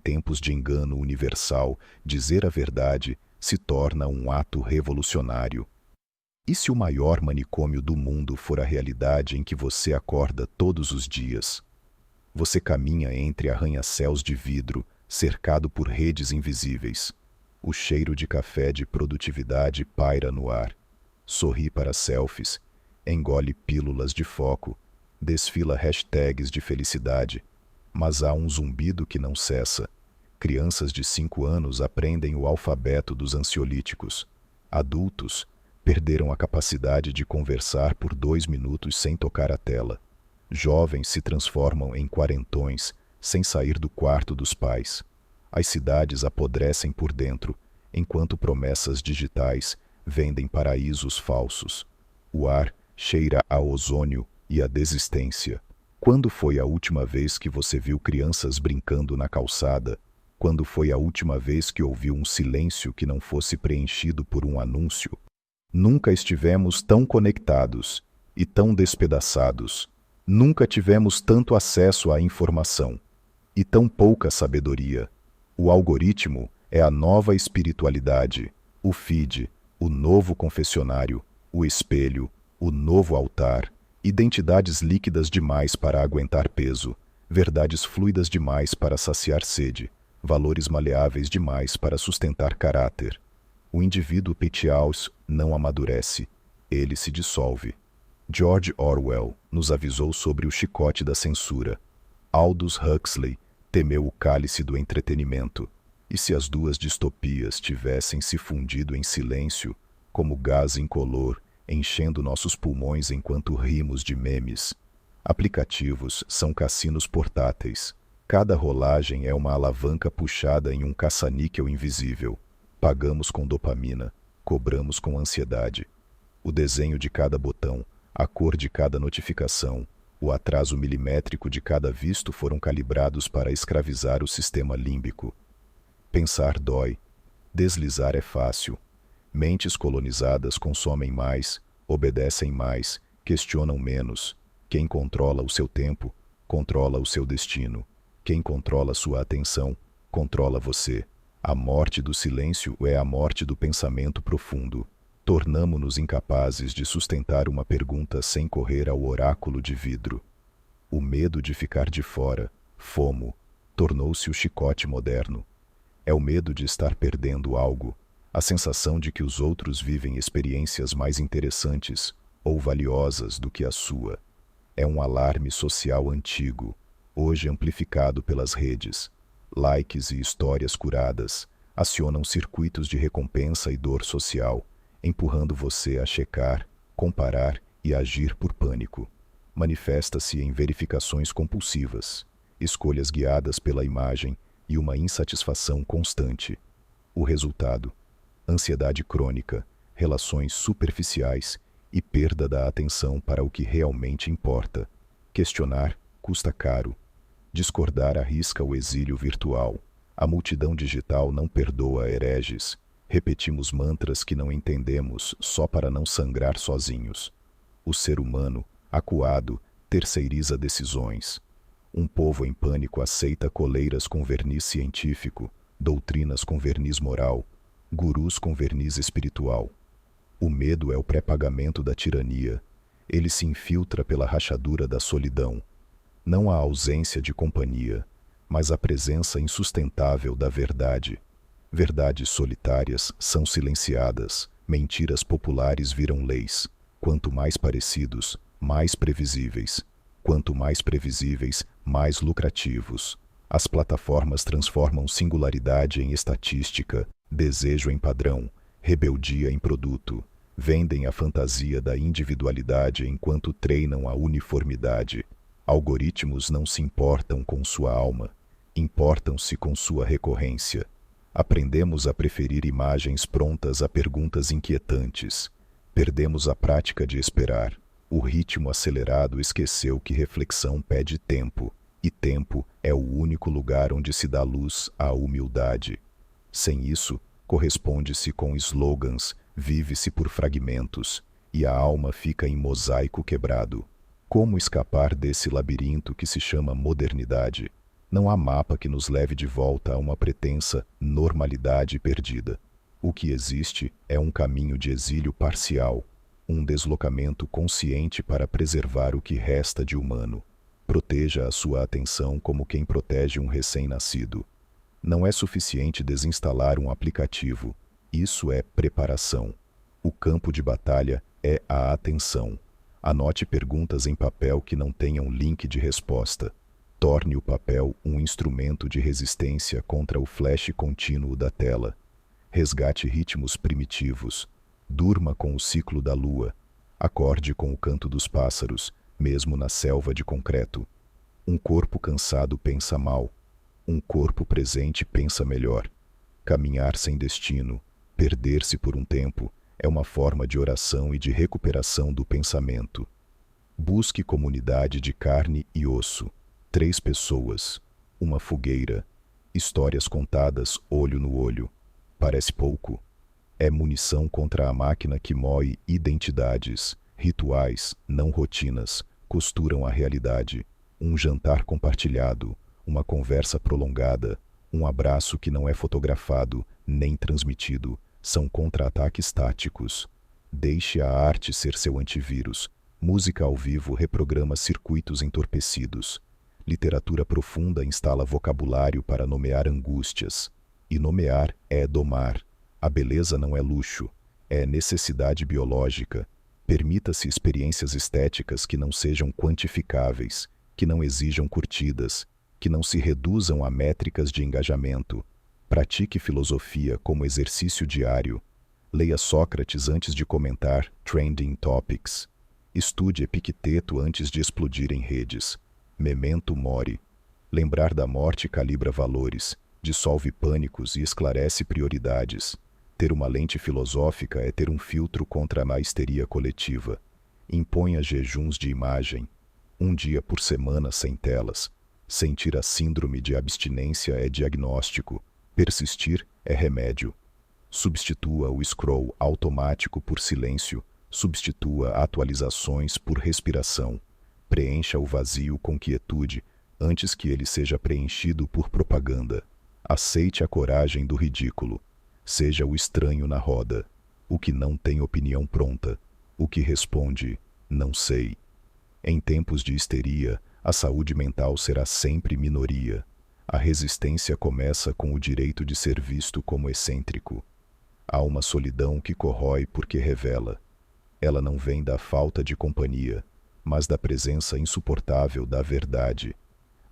tempos de engano universal, dizer a verdade se torna um ato revolucionário. E se o maior manicômio do mundo for a realidade em que você acorda todos os dias? Você caminha entre arranha-céus de vidro, cercado por redes invisíveis. O cheiro de café de produtividade paira no ar. Sorri para selfies, engole pílulas de foco, desfila hashtags de felicidade. Mas há um zumbido que não cessa. Crianças de 5 anos aprendem o alfabeto dos ansiolíticos. Adultos perderam a capacidade de conversar por 2 minutos sem tocar a tela. Jovens se transformam em quarentões sem sair do quarto dos pais. As cidades apodrecem por dentro, enquanto promessas digitais vendem paraísos falsos. O ar cheira a ozônio e a desistência. Quando foi a última vez que você viu crianças brincando na calçada? Quando foi a última vez que ouviu um silêncio que não fosse preenchido por um anúncio? Nunca estivemos tão conectados e tão despedaçados. Nunca tivemos tanto acesso à informação e tão pouca sabedoria. O algoritmo é a nova espiritualidade, o feed, o novo confessionário, o espelho, o novo altar, identidades líquidas demais para aguentar peso, verdades fluidas demais para saciar sede, valores maleáveis demais para sustentar caráter. O indivíduo Petiaus não amadurece, ele se dissolve. George Orwell nos avisou sobre o chicote da censura. Aldous Huxley temeu o cálice do entretenimento. E se as duas distopias tivessem se fundido em silêncio, como gás incolor, enchendo nossos pulmões enquanto rimos de memes? Aplicativos são cassinos portáteis. Cada rolagem é uma alavanca puxada em um caça-níquel invisível. Pagamos com dopamina, cobramos com ansiedade. O desenho de cada botão, a cor de cada notificação, o atraso milimétrico de cada visto foram calibrados para escravizar o sistema límbico. Pensar dói, deslizar é fácil. Mentes colonizadas consomem mais, obedecem mais, questionam menos. Quem controla o seu tempo, controla o seu destino. Quem controla sua atenção, controla você. A morte do silêncio é a morte do pensamento profundo. Tornamo-nos incapazes de sustentar uma pergunta sem correr ao oráculo de vidro. O medo de ficar de fora, FOMO, tornou-se o chicote moderno. É o medo de estar perdendo algo, a sensação de que os outros vivem experiências mais interessantes ou valiosas do que a sua. É um alarme social antigo, hoje amplificado pelas redes. Likes e histórias curadas acionam circuitos de recompensa e dor social, empurrando você a checar, comparar e agir por pânico. Manifesta-se em verificações compulsivas, escolhas guiadas pela imagem e uma insatisfação constante. O resultado: ansiedade crônica, relações superficiais e perda da atenção para o que realmente importa. Questionar custa caro. Discordar arrisca o exílio virtual. A multidão digital não perdoa hereges. Repetimos mantras que não entendemos só para não sangrar sozinhos. O ser humano, acuado, terceiriza decisões. Um povo em pânico aceita coleiras com verniz científico, doutrinas com verniz moral, gurus com verniz espiritual. O medo é o pré-pagamento da tirania. Ele se infiltra pela rachadura da solidão. Não a ausência de companhia, mas a presença insustentável da verdade. Verdades solitárias são silenciadas, mentiras populares viram leis. Quanto mais parecidos, mais previsíveis. Quanto mais previsíveis, mais lucrativos. As plataformas transformam singularidade em estatística, desejo em padrão, rebeldia em produto. Vendem a fantasia da individualidade enquanto treinam a uniformidade. Algoritmos não se importam com sua alma, importam-se com sua recorrência. Aprendemos a preferir imagens prontas a perguntas inquietantes. Perdemos a prática de esperar. O ritmo acelerado esqueceu que reflexão pede tempo, e tempo é o único lugar onde se dá luz à humildade. Sem isso, corresponde-se com slogans, vive-se por fragmentos, e a alma fica em mosaico quebrado. Como escapar desse labirinto que se chama modernidade? Não há mapa que nos leve de volta a uma pretensa normalidade perdida. O que existe é um caminho de exílio parcial, um deslocamento consciente para preservar o que resta de humano. Proteja a sua atenção como quem protege um recém-nascido. Não é suficiente desinstalar um aplicativo. Isso é preparação. O campo de batalha é a atenção. Anote perguntas em papel que não tenham link de resposta. Torne o papel um instrumento de resistência contra o flash contínuo da tela. Resgate ritmos primitivos. Durma com o ciclo da lua. Acorde com o canto dos pássaros, mesmo na selva de concreto. Um corpo cansado pensa mal. Um corpo presente pensa melhor. Caminhar sem destino, perder-se por um tempo, é uma forma de oração e de recuperação do pensamento. Busque comunidade de carne e osso. 3 pessoas, uma fogueira, histórias contadas olho no olho. Parece pouco? É munição contra a máquina que moe identidades, rituais, não rotinas, costuram a realidade. Um jantar compartilhado, uma conversa prolongada, um abraço que não é fotografado nem transmitido, são contra-ataques táticos. Deixe a arte ser seu antivírus. Música ao vivo reprograma circuitos entorpecidos. Literatura profunda instala vocabulário para nomear angústias. E nomear é domar. A beleza não é luxo, é necessidade biológica. Permita-se experiências estéticas que não sejam quantificáveis, que não exijam curtidas, que não se reduzam a métricas de engajamento. Pratique filosofia como exercício diário. Leia Sócrates antes de comentar Trending Topics. Estude Epicteto antes de explodir em redes. Memento mori. Lembrar da morte calibra valores, dissolve pânicos e esclarece prioridades. Ter uma lente filosófica é ter um filtro contra a histeria coletiva. Imponha jejuns de imagem. 1 dia por semana sem telas. Sentir a síndrome de abstinência é diagnóstico. Persistir é remédio. Substitua o scroll automático por silêncio. Substitua atualizações por respiração. Preencha o vazio com quietude, antes que ele seja preenchido por propaganda. Aceite a coragem do ridículo. Seja o estranho na roda. O que não tem opinião pronta. O que responde, não sei. Em tempos de histeria, a saúde mental será sempre minoria. A resistência começa com o direito de ser visto como excêntrico. Há uma solidão que corrói porque revela. Ela não vem da falta de companhia, mas da presença insuportável da verdade.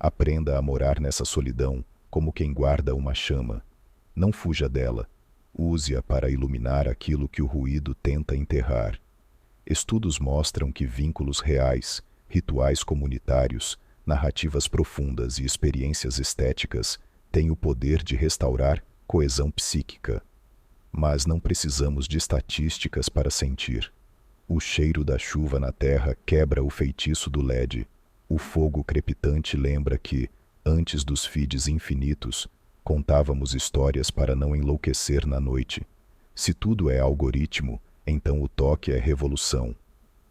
Aprenda a morar nessa solidão como quem guarda uma chama. Não fuja dela. Use-a para iluminar aquilo que o ruído tenta enterrar. Estudos mostram que vínculos reais, rituais comunitários, narrativas profundas e experiências estéticas têm o poder de restaurar coesão psíquica. Mas não precisamos de estatísticas para sentir. O cheiro da chuva na terra quebra o feitiço do LED. O fogo crepitante lembra que, antes dos feeds infinitos, contávamos histórias para não enlouquecer na noite. Se tudo é algoritmo, então o toque é revolução.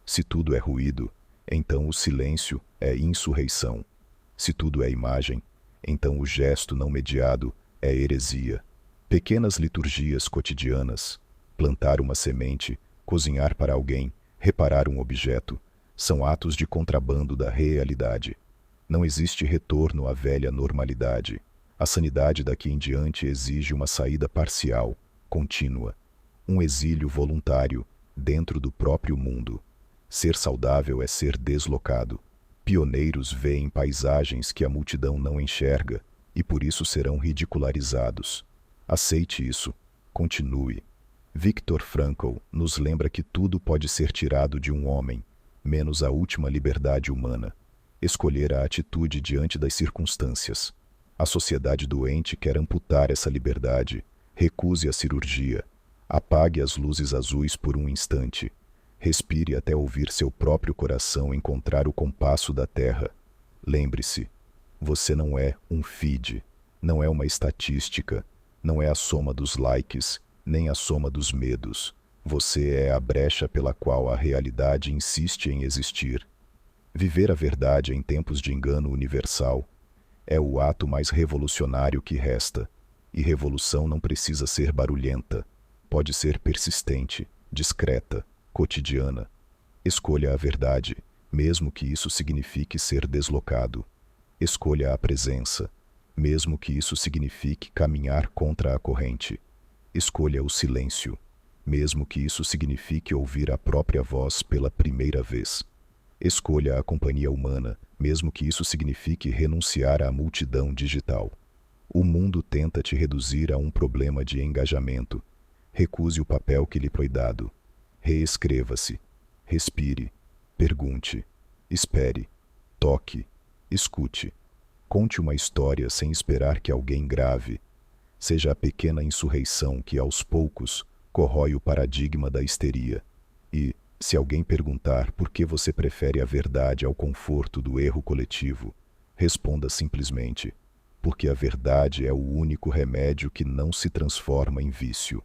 Se tudo é ruído, então o silêncio é insurreição. Se tudo é imagem, então o gesto não mediado é heresia. Pequenas liturgias cotidianas, plantar uma semente, cozinhar para alguém, reparar um objeto, são atos de contrabando da realidade. Não existe retorno à velha normalidade. A sanidade daqui em diante exige uma saída parcial, contínua. Um exílio voluntário, dentro do próprio mundo. Ser saudável é ser deslocado. Pioneiros veem paisagens que a multidão não enxerga e por isso serão ridicularizados. Aceite isso. Continue. Viktor Frankl nos lembra que tudo pode ser tirado de um homem, menos a última liberdade humana. Escolher a atitude diante das circunstâncias. A sociedade doente quer amputar essa liberdade. Recuse a cirurgia. Apague as luzes azuis por um instante. Respire até ouvir seu próprio coração encontrar o compasso da terra. Lembre-se, você não é um feed, não é uma estatística, não é a soma dos likes, nem a soma dos medos. Você é a brecha pela qual a realidade insiste em existir. Viver a verdade em tempos de engano universal É o ato mais revolucionário que resta. E revolução não precisa ser barulhenta. Pode ser persistente, discreta, cotidiana. Escolha a verdade, mesmo que isso signifique ser deslocado. Escolha a presença, mesmo que isso signifique caminhar contra a corrente. Escolha o silêncio, mesmo que isso signifique ouvir a própria voz pela primeira vez. Escolha a companhia humana, mesmo que isso signifique renunciar à multidão digital. O mundo tenta te reduzir a um problema de engajamento. Recuse o papel que lhe foi dado. Reescreva-se. Respire. Pergunte. Espere. Toque. Escute. Conte uma história sem esperar que alguém grave. Seja a pequena insurreição que, aos poucos, corrói o paradigma da histeria. E, se alguém perguntar por que você prefere a verdade ao conforto do erro coletivo, responda simplesmente: porque a verdade é o único remédio que não se transforma em vício.